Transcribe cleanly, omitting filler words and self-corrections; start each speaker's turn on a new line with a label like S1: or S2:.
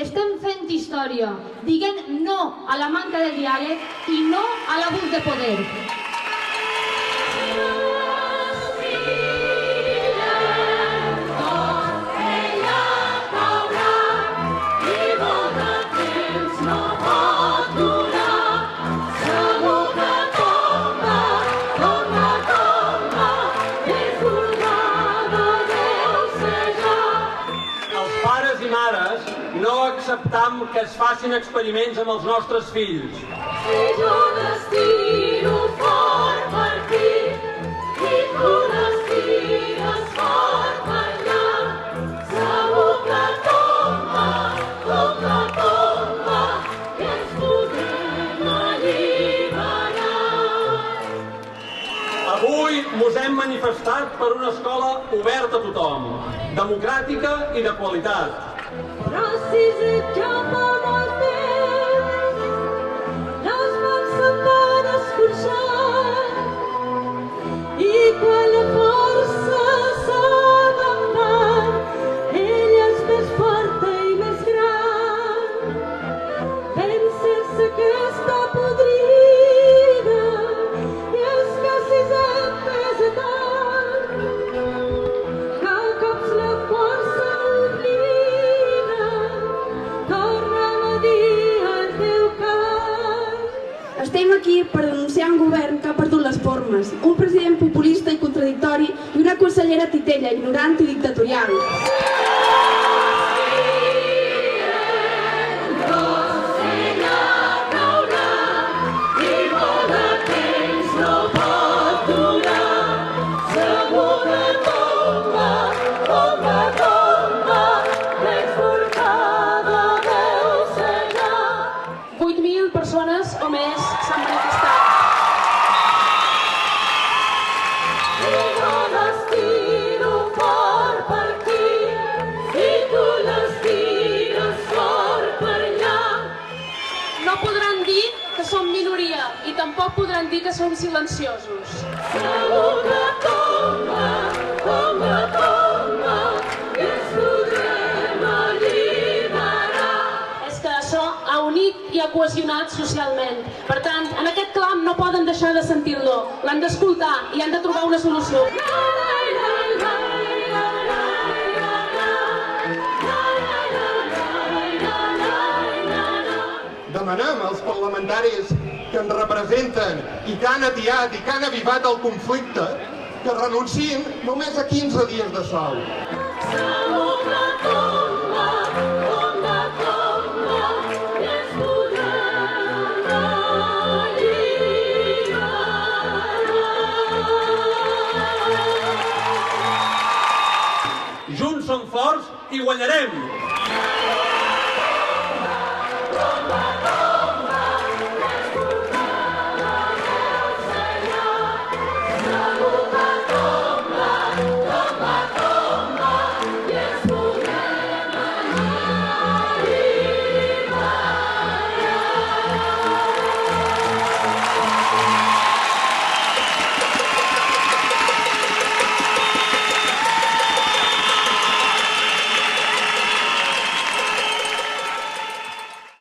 S1: estem fent història, dient no a la manca de diàleg i no a l'abús de poder.
S2: No acceptam que es facin experiments amb els nostres fills.
S3: Si jo l'estiro fort per aquí i tu l'estires fort per allà, segur que tomba, que ens podrem alliberar.
S2: Avui mos hem manifestat per una escola oberta a tothom, democràtica i de qualitat.
S3: Però si desitjam amb el temps, les mans se'n van escorxar i quan la força se me'n va, ella és més forta i més gran. Penses que està podrida i és que si se'n pesa tant, que a cops la força oblida.
S4: Estem aquí per denunciar un govern que ha perdut les formes, un president populista i contradictori i una consellera titella, ignorant i dictatorial. O més s'han manifestat.
S3: Si jo l'estiro fort per aquí i tu l'estires fort per allà.
S4: No podran dir que som minoria i tampoc podran dir que som silenciosos.
S3: Segur que tomba, que ens podrem alliberar.
S4: És que això ha unit i ha cohesionat socialment. Per tant, en aquest clam no poden deixar de sentir-lo. L'han d'escoltar i han de trobar una solució.
S5: Demanem als parlamentaris que ens representen i que han atiat i que han avivat el conflicte que renunciïn només a 15 dies de sou.
S3: Segur que tomba, que ens podrem alliberar.
S2: Junts som forts i guanyarem!